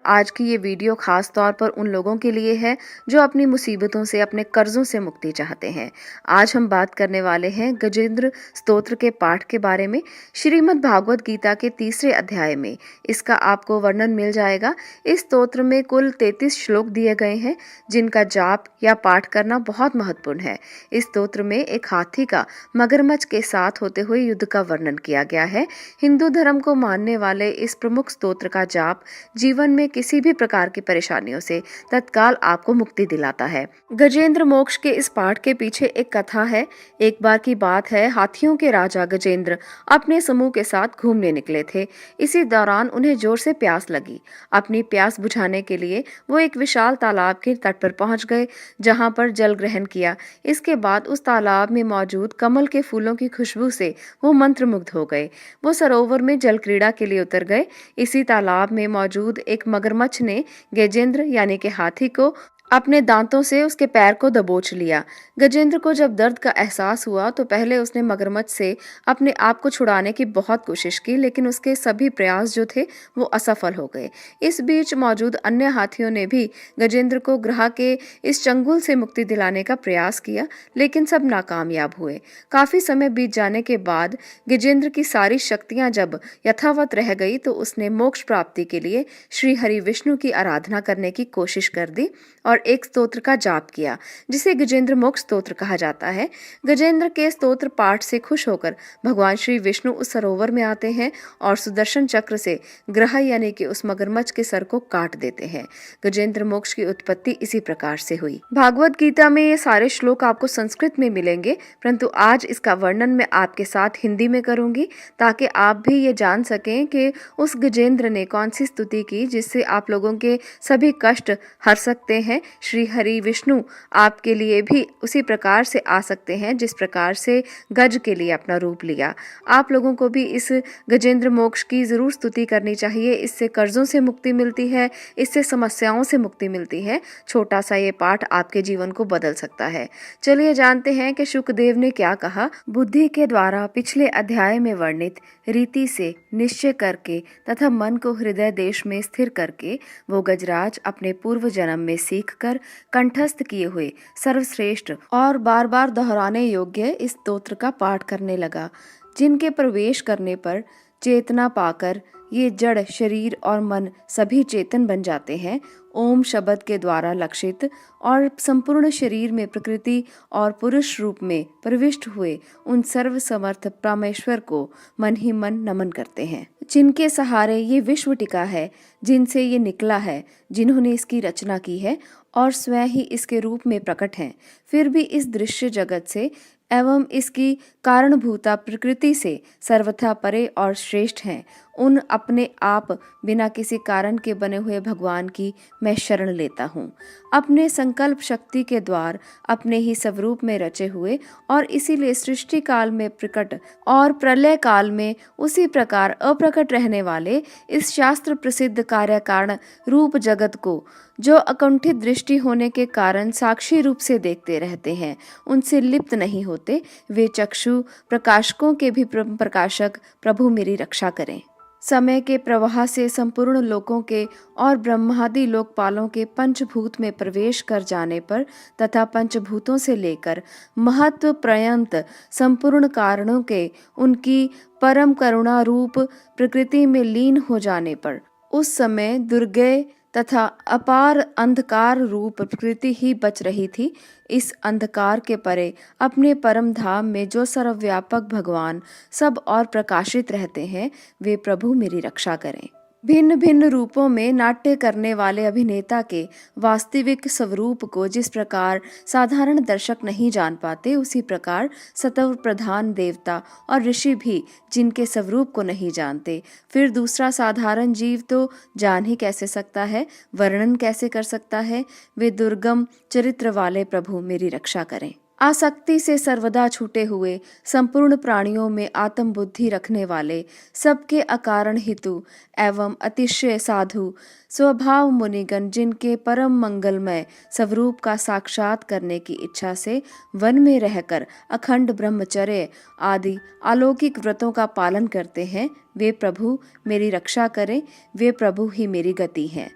आज की ये वीडियो खास तौर पर उन लोगों के लिए है जो अपनी मुसीबतों से, अपने कर्जों से मुक्ति चाहते हैं। आज हम बात करने वाले हैं गजेंद्र स्तोत्र के पाठ के बारे में। श्रीमद् भागवत गीता के 3रे अध्याय में इसका आपको वर्णन मिल जाएगा। इस स्तोत्र में कुल 33 श्लोक दिए गए हैं जिनका जाप या पाठ करना बहुत महत्वपूर्ण है। इस स्तोत्र में एक हाथी का मगरमच्छ के साथ होते हुए युद्ध का वर्णन किया गया है। हिंदू धर्म को मानने वाले इस प्रमुख स्तोत्र का जाप जीवन में किसी भी प्रकार की परेशानियों से तत्काल आपको मुक्ति दिलाता है। गजेंद्र मोक्ष के इस पाठ के पीछे एक कथा है। एक बार की बात है, हाथियों के राजा गजेंद्र अपने समूह के साथ घूमने निकले थे। इसी दौरान उन्हें जोर से प्यास लगी। अपनी प्यास बुझाने के लिए वो एक विशाल तालाब के तट पर पहुंच गए, जहां पर जल ग्रहण किया। इसके बाद उस तालाब में मौजूद कमल के फूलों की खुशबू से वो मंत्रमुग्ध हो गए। वो सरोवर में जल क्रीड़ा के लिए उतर गए। इसी तालाब में मौजूद एक मगरमच्छ ने गजेंद्र यानी कि हाथी को अपने दांतों से उसके पैर को दबोच लिया। गजेंद्र को जब दर्द का एहसास हुआ तो पहले उसने मगरमच्छ से अपने आप को छुड़ाने की बहुत कोशिश की, लेकिन उसके सभी प्रयास जो थे वो असफल हो गए। इस बीच मौजूद अन्य हाथियों ने भी गजेंद्र को ग्रह के इस चंगुल से मुक्ति दिलाने का प्रयास किया, लेकिन सब नाकामयाब हुए। काफी समय बीत जाने के बाद गजेंद्र की सारी शक्तियां जब यथावत रह गई तो उसने मोक्ष प्राप्ति के लिए श्री हरि विष्णु की आराधना करने की कोशिश कर दी और एक स्तोत्र का जाप किया जिसे गजेंद्र मोक्ष स्तोत्र कहा जाता है। गजेंद्र के स्तोत्र पाठ से खुश होकर भगवान श्री विष्णु उस सरोवर में आते हैं और सुदर्शन चक्र से ग्रह यानी कि उस मगरमच्छ के सर को काट देते हैं। गजेंद्र मोक्ष की उत्पत्ति इसी प्रकार से हुई। भागवत गीता में ये सारे श्लोक आपको संस्कृत में मिलेंगे, परंतु आज इसका वर्णन मैं आपके साथ हिंदी में करूंगी ताकि आप भी ये जान सकें कि उस गजेंद्र ने कौन सी स्तुति की जिससे आप लोगों के सभी कष्ट हर सकते हैं। श्री हरि विष्णु आपके लिए भी उसी प्रकार से आ सकते हैं जिस प्रकार से गज के लिए अपना रूप लिया। आप लोगों को भी इस गजेंद्र मोक्ष की जरूर स्तुति करनी चाहिए। इससे कर्जों से मुक्ति मिलती है, इससे समस्याओं से मुक्ति मिलती है। छोटा सा ये पाठ आपके जीवन को बदल सकता है। चलिए जानते हैं कि शुकदेव ने क्या कहा। बुद्धि के द्वारा पिछले अध्याय में वर्णित रीति से निश्चय करके तथा मन को हृदय देश में स्थिर करके वो गजराज अपने पूर्व जन्म में सीख कर कंठस्थ किए हुए सर्वश्रेष्ठ और बार बार दोहराने योग्य इस स्तोत्र का पाठ करने लगा, जिनके प्रवेश करने पर चेतना पाकर ये जड़ शरीर और मन सभी चेतन बन जाते हैं। ओम शब्द के द्वारा लक्षित और संपूर्ण शरीर में प्रकृति और पुरुष रूप में प्रविष्ट हुए उन सर्व समर्थ परमेश्वर को मन ही मन नमन करते हैं, जिनके सहारे ये विश्व टिका है, जिनसे ये निकला है, जिन्होंने इसकी रचना की है और स्वयं ही इसके रूप में प्रकट हैं, फिर भी इस दृश्य जगत से एवं इसकी कारणभूता प्रकृति से सर्वथा परे और श्रेष्ठ हैं। उन अपने आप बिना किसी कारण के बने हुए भगवान की मैं शरण लेता हूँ। अपने संकल्प शक्ति के द्वार अपने ही स्वरूप में रचे हुए और इसीलिए सृष्टि काल में प्रकट और प्रलय काल में उसी प्रकार अप्रकट रहने वाले इस शास्त्र प्रसिद्ध कार्य कारण रूप जगत को जो अकुंठित दृष्टि होने के कारण साक्षी रूप से देखते रहते हैं, उनसे लिप्त नहीं होते, वे चक्षु प्रकाशकों के भी प्रकाशक प्रभु मेरी रक्षा करें। समय के प्रवाह से संपूर्ण लोकों के और ब्रह्मादि लोकपालों के पंचभूत में प्रवेश कर जाने पर तथा पंचभूतों से लेकर महत्व पर्यंत संपूर्ण कारणों के उनकी परम करुणा रूप प्रकृति में लीन हो जाने पर उस समय दुर्गय तथा अपार अंधकार रूप प्रकृति ही बच रही थी। इस अंधकार के परे अपने परम धाम में जो सर्वव्यापक भगवान सब और प्रकाशित रहते हैं, वे प्रभु मेरी रक्षा करें। भिन्न भिन्न रूपों में नाट्य करने वाले अभिनेता के वास्तविक स्वरूप को जिस प्रकार साधारण दर्शक नहीं जान पाते, उसी प्रकार सत्व प्रधान देवता और ऋषि भी जिनके स्वरूप को नहीं जानते, फिर दूसरा साधारण जीव तो जान ही कैसे सकता है, वर्णन कैसे कर सकता है। वे दुर्गम चरित्र वाले प्रभु मेरी रक्षा करें। आसक्ति से सर्वदा छूटे हुए संपूर्ण प्राणियों में आत्म बुद्धि रखने वाले, सबके अकारण हितु एवं अतिशय साधु स्वभाव मुनिगण, जिनके परम मंगलमय स्वरूप का साक्षात करने की इच्छा से वन में रहकर अखंड ब्रह्मचर्य आदि अलौकिक व्रतों का पालन करते हैं, वे प्रभु मेरी रक्षा करें। वे प्रभु ही मेरी गति हैं।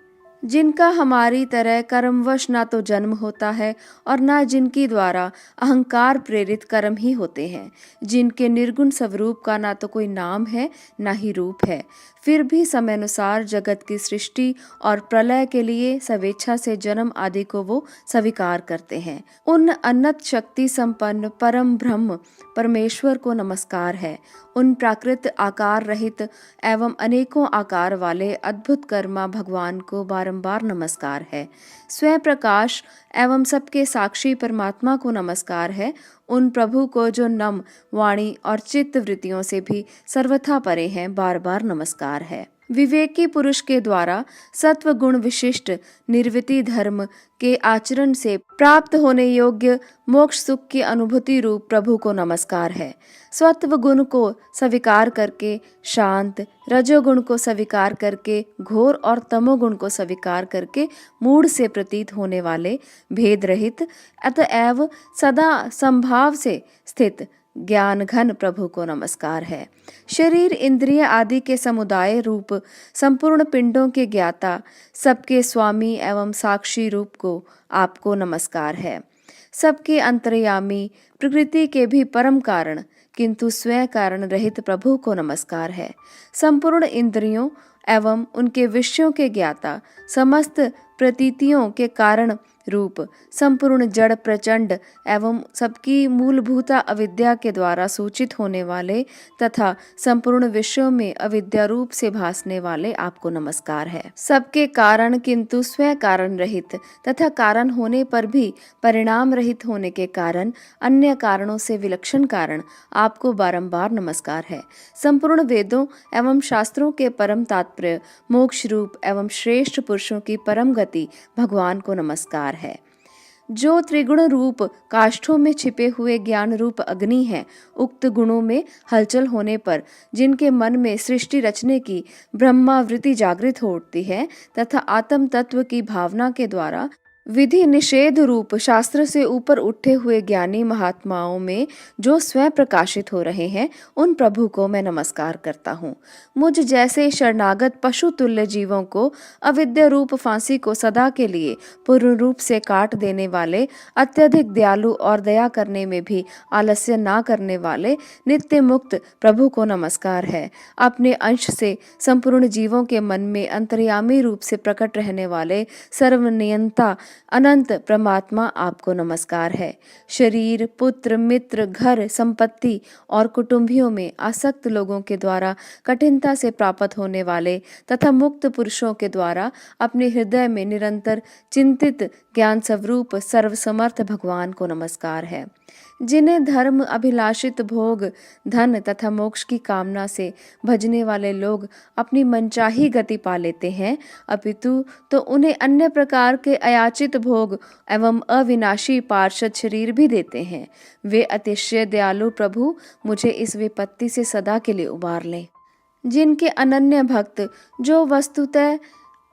जिनका हमारी तरह कर्मवश ना तो जन्म होता है और ना जिनकी द्वारा अहंकार प्रेरित कर्म ही होते हैं, जिनके निर्गुण स्वरूप का ना तो कोई नाम है ना ही रूप है, फिर भी समयानुसार जगत की सृष्टि और प्रलय के लिए स्वेच्छा से जन्म आदि को वो स्वीकार करते हैं। उन अनंत शक्ति संपन्न परम ब्रह्म परमेश्वर को नमस्कार है। उन प्राकृत आकार रहित एवं अनेकों आकार वाले अद्भुत कर्मा भगवान को बारंबार नमस्कार है। स्वयं प्रकाश एवं सबके साक्षी परमात्मा को नमस्कार है। उन प्रभु को जो नम वाणी और चित्त वृत्तियों से भी सर्वथा परे हैं, बार बार नमस्कार है। विवेकी पुरुष के द्वारा सत्व गुण विशिष्ट निर्वृति धर्म के आचरण से प्राप्त होने योग्य मोक्ष सुख की अनुभूति रूप प्रभु को नमस्कार है। सत्व गुण को स्वीकार करके शांत, रजोगुण को स्वीकार करके घोर और तमोगुण को स्वीकार करके मूढ़ से प्रतीत होने वाले भेद रहित अतएव सदा संभाव से स्थित ज्ञान घन प्रभु को नमस्कार है। शरीर इंद्रिय आदि के समुदाय रूप संपूर्ण पिंडों के ज्ञाता सबके स्वामी एवं साक्षी रूप को आपको नमस्कार है। सबके अंतर्यामी प्रकृति के भी परम कारण किंतु स्वयं कारण रहित प्रभु को नमस्कार है। संपूर्ण इंद्रियों एवं उनके विषयों के ज्ञाता समस्त प्रतीतियों के कारण रूप संपूर्ण जड़ प्रचंड एवं सबकी मूलभूता अविद्या के द्वारा सूचित होने वाले तथा संपूर्ण विश्व में अविद्या रूप से भासने वाले आपको नमस्कार है। सबके कारण किंतु स्वयं कारण रहित तथा कारण होने पर भी परिणाम रहित होने के कारण अन्य कारणों से विलक्षण कारण आपको बारंबार नमस्कार है। संपूर्ण वेदों एवं शास्त्रों के परम तात्पर्य मोक्ष रूप एवं श्रेष्ठ पुरुषों की परम गति भगवान को नमस्कार है। जो त्रिगुण रूप काष्ठों में छिपे हुए ज्ञान रूप अग्नि है, उक्त गुणों में हलचल होने पर जिनके मन में सृष्टि रचने की ब्रह्मावृत्ति जागृत हो उठती है तथा आत्म तत्व की भावना के द्वारा विधि निषेध रूप शास्त्र से ऊपर उठे हुए ज्ञानी महात्माओं में जो स्वयं प्रकाशित हो रहे हैं, उन प्रभु को मैं नमस्कार करता हूँ। मुझ जैसे शरणागत पशु तुल्य जीवों को अविद्या रूप फांसी को सदा के लिए पूर्ण रूप से काट देने वाले, अत्यधिक दयालु और दया करने में भी आलस्य ना करने वाले नित्य मुक्त प्रभु को नमस्कार है। अपने अंश से संपूर्ण जीवों के मन में अंतर्यामी रूप से प्रकट रहने वाले सर्वनियंता अनंत परमात्मा आपको नमस्कार है। शरीर, पुत्र, मित्र, घर, संपत्ति और कुटुंबियों में आसक्त लोगों के द्वारा कठिनता से प्राप्त होने वाले तथा मुक्त पुरुषों के द्वारा अपने हृदय में निरंतर चिंतित ज्ञान स्वरूप सर्वसमर्थ भगवान को नमस्कार है। जिन्हें धर्म अभिलाषित भोग, धन तथा मोक्ष की कामना से भजने वाले लोग अपनी मनचाही गति पा लेते हैं, अपितु तो उन्हें अन्य प्रकार के अयाचित भोग एवं अविनाशी पार्षद शरीर भी देते हैं। वे अतिशय दयालु प्रभु मुझे इस विपत्ति से सदा के लिए उबार लें। जिनके अनन्य भक्त जो वस्तुतः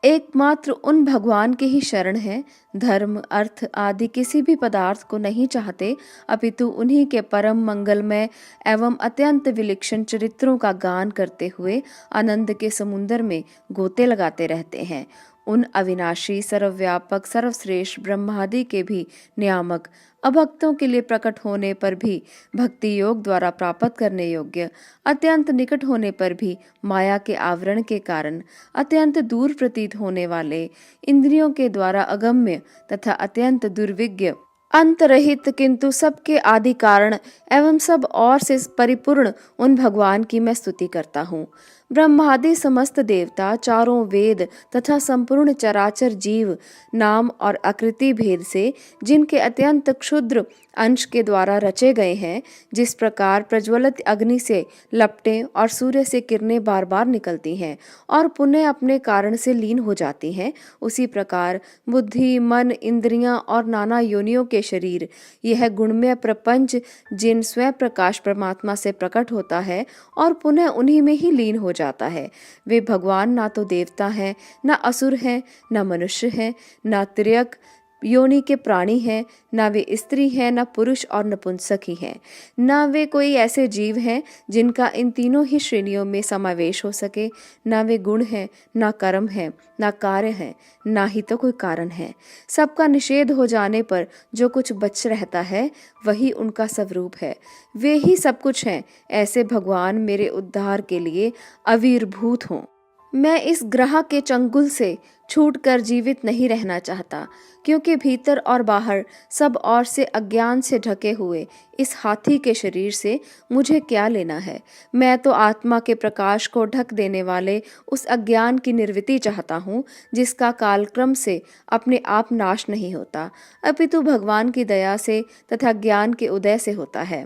एकमात्र उन भगवान के ही शरण हैं, धर्म, अर्थ आदि किसी भी पदार्थ को नहीं चाहते, अपितु उन्हीं के परम मंगलमय एवं अत्यंत विलक्षण चरित्रों का गान करते हुए आनंद के समुद्र में गोते लगाते रहते हैं, उन अविनाशी, सर्वव्यापक, सर्वश्रेष्ठ ब्रह्मादि के भी नियामक, अभक्तों के लिए प्रकट होने पर भी भक्ति योग द्वारा प्राप्त करने योग्य, अत्यंत निकट होने पर भी माया के आवरण के कारण अत्यंत दूर प्रतीत होने वाले, इंद्रियों के द्वारा अगम्य तथा अत्यंत दुर्विज्ञ, अंतरहित किंतु सबके आदि कारण एवं सब और से परिपूर्ण उन भगवान की मैं स्तुति करता हूँ। ब्रह्मादि समस्त देवता, चारों वेद तथा संपूर्ण चराचर जीव नाम और आकृति भेद से जिनके अत्यंत क्षुद्र अंश के द्वारा रचे गए हैं, जिस प्रकार प्रज्वलित अग्नि से लपटें और सूर्य से किरणें बार बार निकलती हैं और पुनः अपने कारण से लीन हो जाती हैं, उसी प्रकार बुद्धि, मन, इंद्रियां और नाना योनियों के शरीर, यह गुणमय प्रपंच जिन स्वयं प्रकाश परमात्मा से प्रकट होता है और पुनः उन्हीं में ही लीन हो जाता है, वे भगवान ना तो देवता हैं, ना असुर हैं, ना मनुष्य हैं, ना तिर्यक, योनि के प्राणी हैं, ना वे स्त्री हैं, ना पुरुष और नपुंसक ही हैं, ना वे कोई ऐसे जीव हैं जिनका इन तीनों ही श्रेणियों में समावेश हो सके, ना वे गुण हैं, ना कर्म है, ना कार्य है, ना ही तो कोई कारण है। सबका निषेध हो जाने पर जो कुछ बच रहता है वही उनका स्वरूप है, वे ही सब कुछ हैं। ऐसे भगवान मेरे उद्धार के लिए आविर्भूत हों। मैं इस ग्रह के चंगुल से छूटकर जीवित नहीं रहना चाहता, क्योंकि भीतर और बाहर सब ओर से अज्ञान से ढके हुए इस हाथी के शरीर से मुझे क्या लेना है। मैं तो आत्मा के प्रकाश को ढक देने वाले उस अज्ञान की निर्वृत्ति चाहता हूँ, जिसका कालक्रम से अपने आप नाश नहीं होता, अपितु भगवान की दया से तथा ज्ञान के उदय से होता है।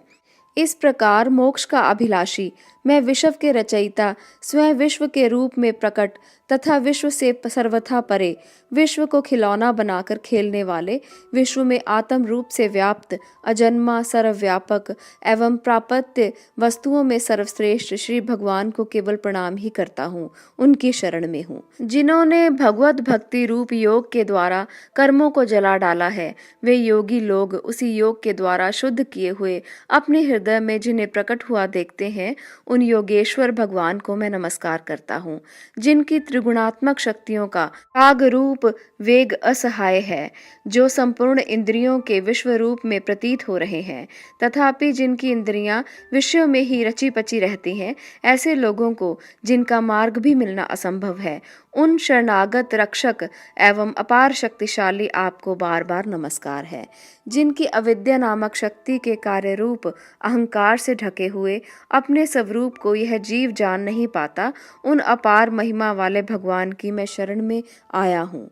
इस प्रकार मोक्ष का अभिलाषी मैं विश्व के रचयिता, स्वयं विश्व के रूप में प्रकट तथा विश्व से सर्वथा परे, विश्व को खिलौना बनाकर खेलने वाले, विश्व में आत्म रूप से व्याप्त, अजन्मा, सर्वव्यापक एवं प्रापत्य वस्तुओं में सर्वश्रेष्ठ श्री भगवान को केवल प्रणाम ही करता हूँ, उनकी शरण में हूँ। जिन्होंने भगवत भक्ति रूप योग के द्वारा कर्मों को जला डाला है, वे योगी लोग उसी योग के द्वारा शुद्ध किए हुए अपने हृदय में जिन्हें प्रकट हुआ देखते हैं, उन योगेश्वर भगवान को मैं नमस्कार करता हूँ, जिनकी त्रिगुणात्मक शक्तियों का राग रूप वेग असहाय है, जो संपूर्ण इंद्रियों के विश्व रूप में प्रतीत हो रहे हैं, तथापि जिनकी इंद्रियां विषयों में ही रची पची रहती हैं। ऐसे लोगों को जिनका मार्ग भी मिलना असंभव है, उन शरणागत रक्षक एवं अपार शक्तिशाली आपको बार बार नमस्कार है, जिनकी अविद्या नामक शक्ति के कार्य रूप अहंकार से ढके हुए अपने स्वरूप को यह जीव जान नहीं पाता, उन अपार महिमा वाले भगवान की मैं शरण में आया हूँ।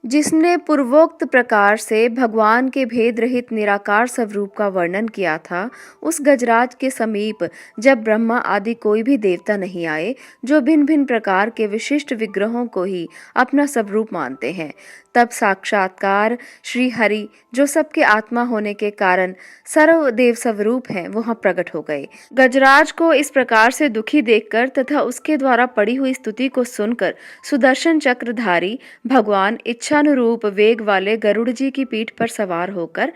जिसने पूर्वोक्त प्रकार से भगवान के भेद रहित निराकार स्वरूप का वर्णन किया था, उस गजराज के समीप जब ब्रह्मा आदि कोई भी देवता नहीं आए, जो भिन्न भिन्न प्रकार के विशिष्ट विग्रहों को ही अपना स्वरूप मानते हैं, तब साक्षात्कार श्री हरि, जो सबके आत्मा होने के कारण सर्वदेव स्वरूप हैं, वहां प्रकट हो गए। गजराज को इस प्रकार से दुखी देखकर तथा उसके द्वारा पड़ी हुई स्तुति को सुनकर सुदर्शन चक्रधारी भगवान इच्छानुरूप वेग वाले गरुड़ जी की पीठ पर सवार होकर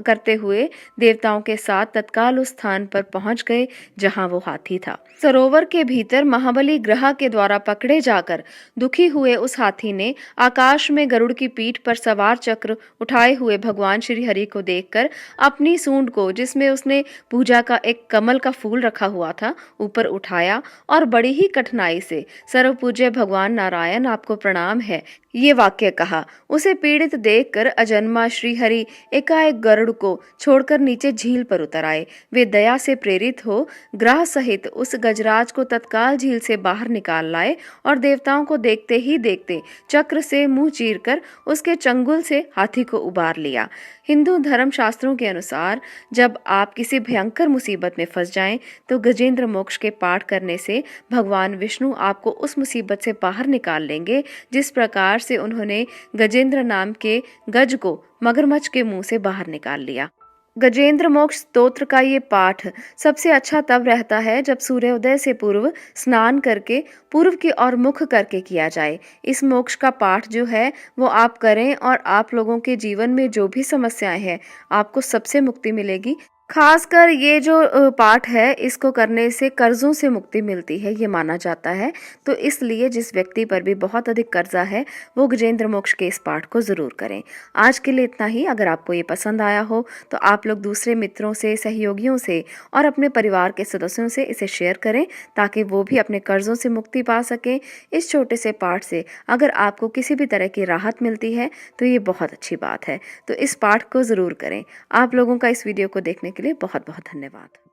करते हुए देवताओं के साथ तत्काल उस स्थान पर पहुंच गए जहां वो हाथी था। सरोवर के भीतर महाबली ग्रह के द्वारा पकड़े जाकर दुखी हुए उस हाथी ने आकाश में गरुड़ की पीठ पर सवार चक्र उठाए हुए भगवान श्री हरि को देखकर अपनी सूंड को, जिसमें उसने पूजा का एक कमल का फूल रखा हुआ था, ऊपर उठाया और बड़ी ही कठिनाई से सर्वपूज्य भगवान नारायण आपको प्रणाम है, ये वाक्य कहा। उसे पीड़ित देखकर अजन्मा श्री हरि एकाएक गरुड़ को छोड़कर नीचे झील पर उतर आए। वे दया से प्रेरित हो ग्रह सहित उस गजराज को तत्काल झील से बाहर निकाल लाए और देवताओं को देखते ही देखते चक्र से मुंह चीरकर उसके चंगुल से हाथी को उबार लिया। हिंदू धर्म शास्त्रों के अनुसार जब आप किसी भयंकर मुसीबत में फंस जाएं, तो गजेंद्र मोक्ष के पाठ करने से भगवान विष्णु आपको उस मुसीबत से बाहर निकाल लेंगे, जिस प्रकार से उन्होंने गजेंद्र नाम के गज को मगरमच्छ के मुंह से बाहर निकाल लिया। गजेंद्र मोक्ष स्तोत्र का ये पाठ सबसे अच्छा तब रहता है जब सूर्योदय से पूर्व स्नान करके पूर्व की ओर मुख करके किया जाए। इस मोक्ष का पाठ जो है वो आप करें और आप लोगों के जीवन में जो भी समस्याएं हैं, आपको सबसे मुक्ति मिलेगी। खासकर ये जो पाठ है, इसको करने से कर्जों से मुक्ति मिलती है, ये माना जाता है। तो इसलिए जिस व्यक्ति पर भी बहुत अधिक कर्जा है, वो गजेंद्र मोक्ष के इस पाठ को ज़रूर करें। आज के लिए इतना ही। अगर आपको ये पसंद आया हो तो आप लोग दूसरे मित्रों से, सहयोगियों से और अपने परिवार के सदस्यों से इसे शेयर करें, ताकि वो भी अपने कर्जों से मुक्ति पा सकें। इस छोटे से पाठ से अगर आपको किसी भी तरह की राहत मिलती है तो ये बहुत अच्छी बात है। तो इस पाठ को ज़रूर करें। आप लोगों का इस वीडियो को देखने के लिए बहुत बहुत धन्यवाद।